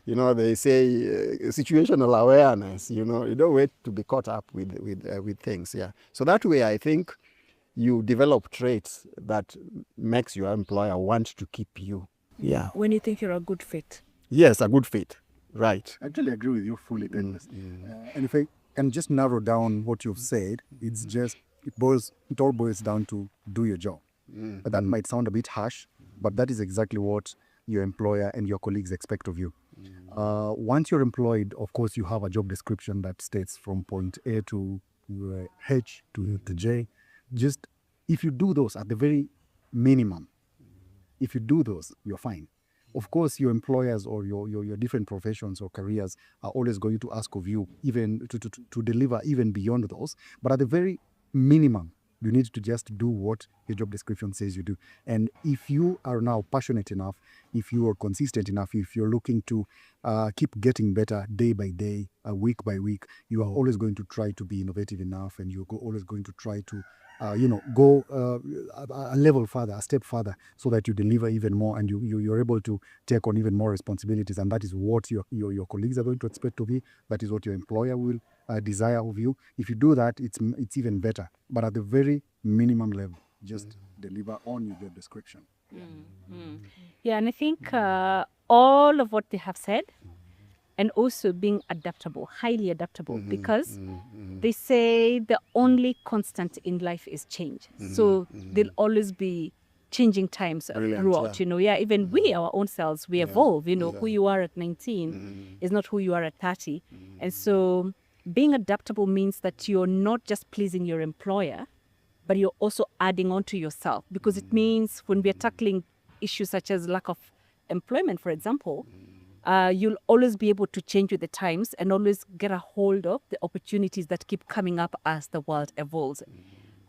They say situational awareness. You don't wait to be caught up with things. Yeah. So that way, I think you develop traits that makes your employer want to keep you. Yeah. When you think you're a good fit. Yes, a good fit. Right. I actually agree with you fully, Douglas. And if I can just narrow down what you've said, it's just it all boils down to do your job. That might sound a bit harsh, but that is exactly what your employer and your colleagues expect of you. Once you're employed, of course, you have a job description that states from point A to H to the J. Just if you do those at the very minimum, if you do those, you're fine. Of course, your employers or your different professions or careers are always going to ask of you even to deliver even beyond those. But at the very minimum, you need to just do what your job description says you do. And if you are now passionate enough, if you are consistent enough, if you're looking to keep getting better day by day, week by week, you are always going to try to be innovative enough, and you're always going to try to go a level further, a step further, so that you deliver even more and you're able to take on even more responsibilities. And that is what your colleagues are going to expect of you. That is what your employer will desire of you. If you do that, it's even better. But at the very minimum level, just deliver on your job description. Yeah, and I think all of what they have said, and also being adaptable, highly adaptable, because they say the only constant in life is change. So there'll always be changing times throughout, even we, our own selves, we evolve, who you are at 19 is not who you are at 30. And so being adaptable means that you're not just pleasing your employer, but you're also adding on to yourself, because it means when we're tackling issues such as lack of employment, for example, you'll always be able to change with the times and always get a hold of the opportunities that keep coming up as the world evolves.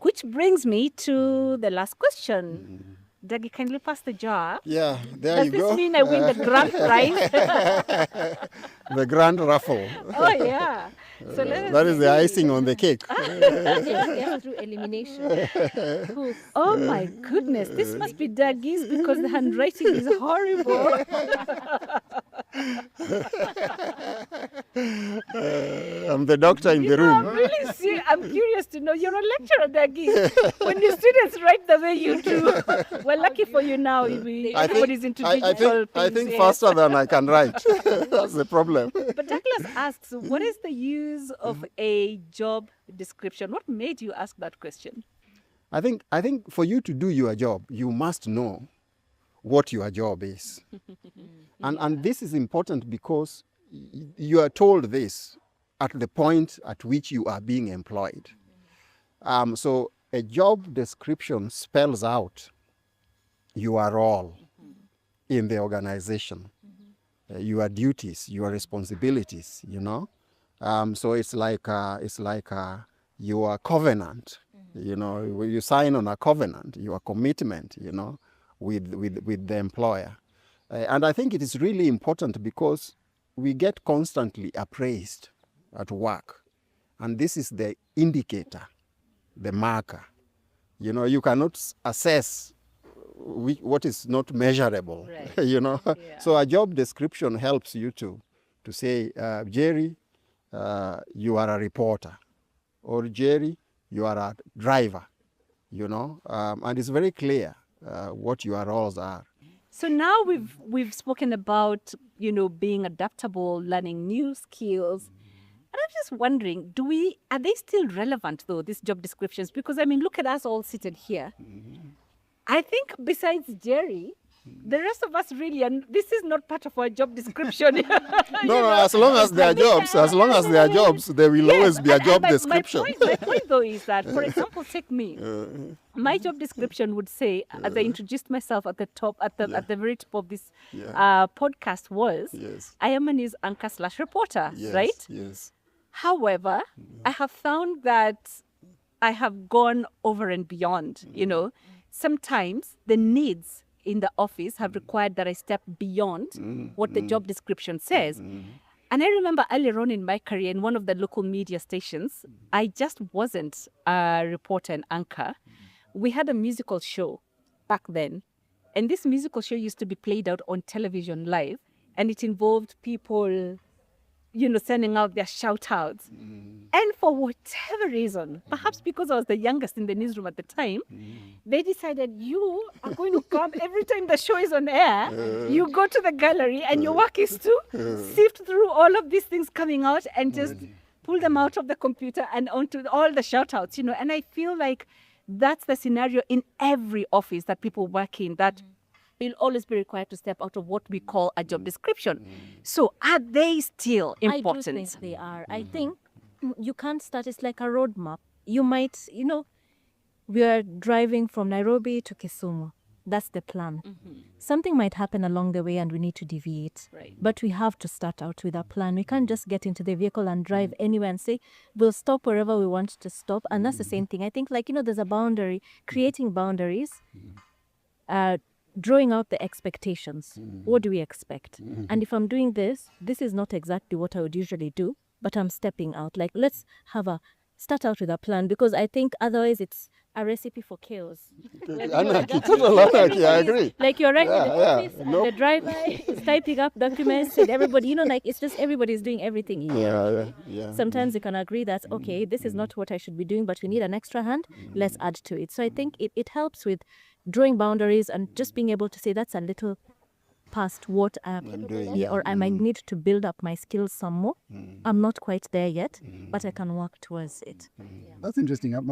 Which brings me to the last question. Dougie, kindly pass the jar. Yeah, there you go. Does this mean I win the grand prize? The grand raffle. Oh, yeah. So that is the icing on the cake. Yes, through elimination. Oh my goodness, this must be Dougie's because the handwriting is horrible. I'm the doctor in the room. I'm curious to know. You're a lecturer, Dougie. When your students write the way you do, well, lucky for you now. Everybody's into digital I think faster than I can write. That's the problem. But Douglas asks, what is the use of a job description? What made you ask that question? I think for you to do your job, you must know what your job is. And this is important because you are told this at the point at which you are being employed. So a job description spells out your role in the organization, your duties, your responsibilities, you know. So it's like your covenant, you know, when you sign on a covenant, your commitment, you know, with the employer. And I think it is really important because we get constantly appraised at work. And this is the indicator, the marker. You know, you cannot assess what is not measurable, Right. you know. Yeah. So a job description helps you to say, Jerry, you are a reporter, or Jerry, you are a driver, you know, and it's very clear what your roles are. So now we've spoken about, you know, being adaptable, learning new skills. And I'm just wondering, are they still relevant though, these job descriptions? Because I mean, look at us all seated here. I think besides Jerry, the rest of us really, and this is not part of our job description. No, as long as they are jobs, there will always be a job description. My point though is that, for example, take me. My job description would say, as I introduced myself at the top, at the very top of this podcast was, Yes. I am a news anchor / reporter, Yes, right? Yes. However, I have found that I have gone over and beyond, you know. Sometimes the needs in the office have required that I step beyond what the job description says. And I remember earlier on in my career in one of the local media stations, I just wasn't a reporter and anchor. We had a musical show back then. And this musical show used to be played out on television live. And it involved people, you know, sending out their shout outs. And for whatever reason, perhaps because I was the youngest in the newsroom at the time, they decided you are going to come every time the show is on air. You go to the gallery and your work is to sift through all of these things coming out and just pull them out of the computer and onto all the shout outs, you know. And I feel like that's the scenario in every office that people work in, that will always be required to step out of what we call a job description. So are they still important? I do think they are. I think you can't start, it's like a roadmap. You might, you know, we are driving from Nairobi to Kisumu. That's the plan. Something might happen along the way and we need to deviate. Right. But we have to start out with a plan. We can't just get into the vehicle and drive anywhere and say, we'll stop wherever we want to stop. And that's the same thing. I think, like, you know, there's a boundary, creating boundaries, drawing out the expectations. What do we expect? And if I'm doing this, this is not exactly what I would usually do, but I'm stepping out. Like, let's start out with a plan, because I think otherwise it's a recipe for chaos. Anarchy, total anarchy, I agree. Like, you're right in the Yeah, office, and the driver is typing up documents, and everybody, you know, like, it's just everybody's doing everything. Yeah. Sometimes you can agree that, okay, this is not what I should be doing, but we need an extra hand, let's add to it. So I think it helps with drawing boundaries and just being able to say that's a little past what I'm doing, doing, or I might need to build up my skills some more. I'm not quite there yet, but I can work towards it. That's interesting. I've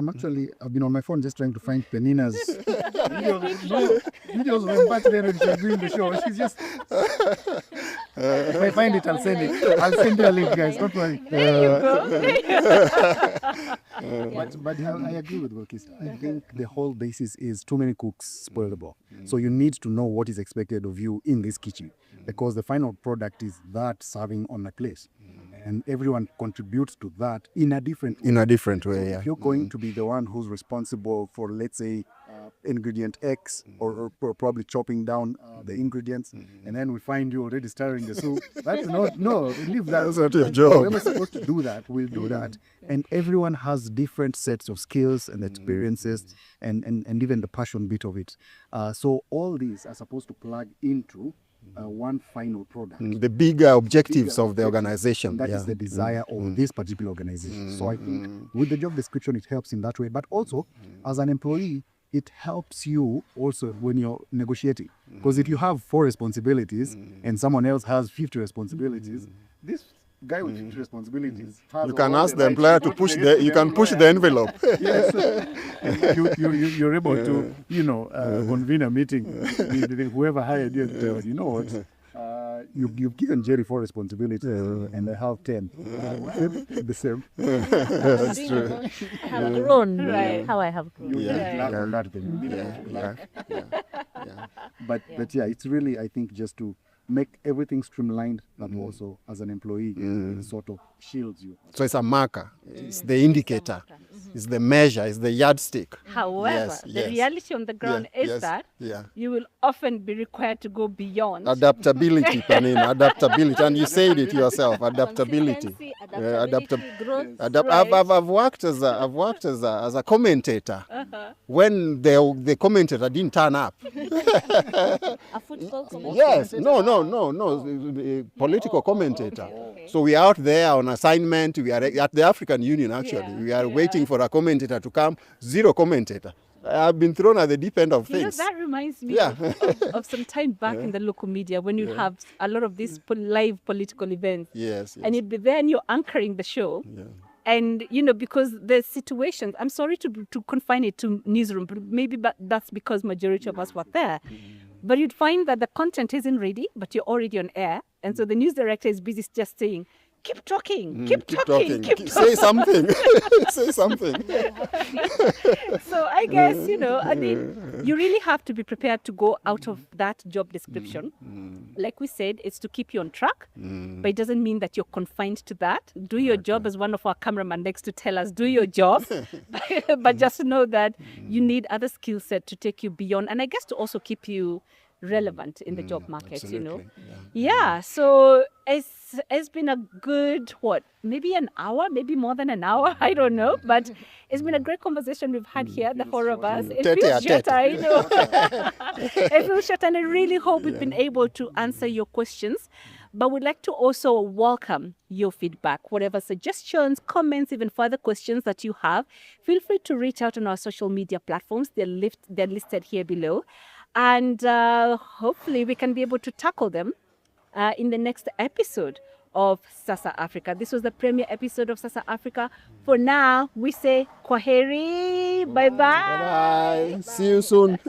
been on my phone just trying to find Penina's videos of her birthday when she's doing the show. She's just... if I find it, I'll send it. I'll send you a link, guys. Don't worry. But I agree with Volkista. I think the whole basis is too many cooks spoil the bowl. So you need to know what is expected of you in this kitchen, because the final product is that serving on a plate. And everyone contributes to that in a different way. If you're going to be the one who's responsible for, let's say, ingredient X, or probably chopping down the ingredients, and then we find you already stirring the soup, that's leave that. That's not your job. Whoever's supposed to do that will do that. And everyone has different sets of skills and experiences, and even the passion bit of it. So all these are supposed to plug into one final product. The bigger objectives of the organization. That is the desire of this particular organization. So I think with the job description, it helps in that way. But also, as an employee, it helps you also when you're negotiating. Because if you have 4 responsibilities and someone else has 50 responsibilities, this guy with 50 responsibilities has You can all ask the right employer to push you can push the envelope. Yes. You're able to, convene a meeting with whoever hired you and tell, you know what, you've given Jerry 4 responsibilities, and I have 10. The same. That's true. I have grown. Right. How I have grown. Yeah. Learn that thing. Yeah. But yeah, it's really, I think, just to make everything streamlined, and also as an employee, it sort of shields you. So it's a marker. It's the indicator. It's the measure. It's the yardstick. However, Yes, the yes. reality on the ground Yeah, is yes, that yeah. you will often be required to go beyond. Adaptability, Panina, adaptability. And you said it yourself, adaptability. Consistency, Yeah, adaptability, growth. I've worked as a commentator when the commentator didn't turn up. A football commentator. Yes, no, political commentator. So we are out there on assignment. We are at the African Union, actually. We are waiting for a commentator to come. Zero commentator. I've been thrown at the deep end of You know, things. that reminds me Yeah. of some time back in the local media when you have a lot of these live political events. Yes. And you'd be there and you're anchoring the show. Yeah. And, you know, because the situations, I'm sorry to confine it to newsroom, but maybe that's because majority of us were there. But you'd find that the content isn't ready, but you're already on air. And so the news director is busy just saying, keep talking, keep talking. Say something. Say something. So I guess, you know, I mean, you really have to be prepared to go out of that job description. Like we said, it's to keep you on track, but it doesn't mean that you're confined to that. Do your job, as one of our cameramen next to tell us, do your job. But just know that you need other skill set to take you beyond, and I guess to also keep you relevant in the job market, you know. Yeah, so it's been a good, maybe an hour, maybe more than an hour, I don't know, but it's been a great conversation we've had here, the four of us. It feels short, I know. It feels short, and I really hope we've been able to answer your questions. But we'd like to also welcome your feedback, whatever suggestions, comments, even further questions that you have. Feel free to reach out on our social media platforms. They're listed here below. And hopefully we can be able to tackle them in the next episode of Sasa Africa. This was the premiere episode of Sasa Africa. For now, we say kwaheri, bye-bye. Bye. See you soon.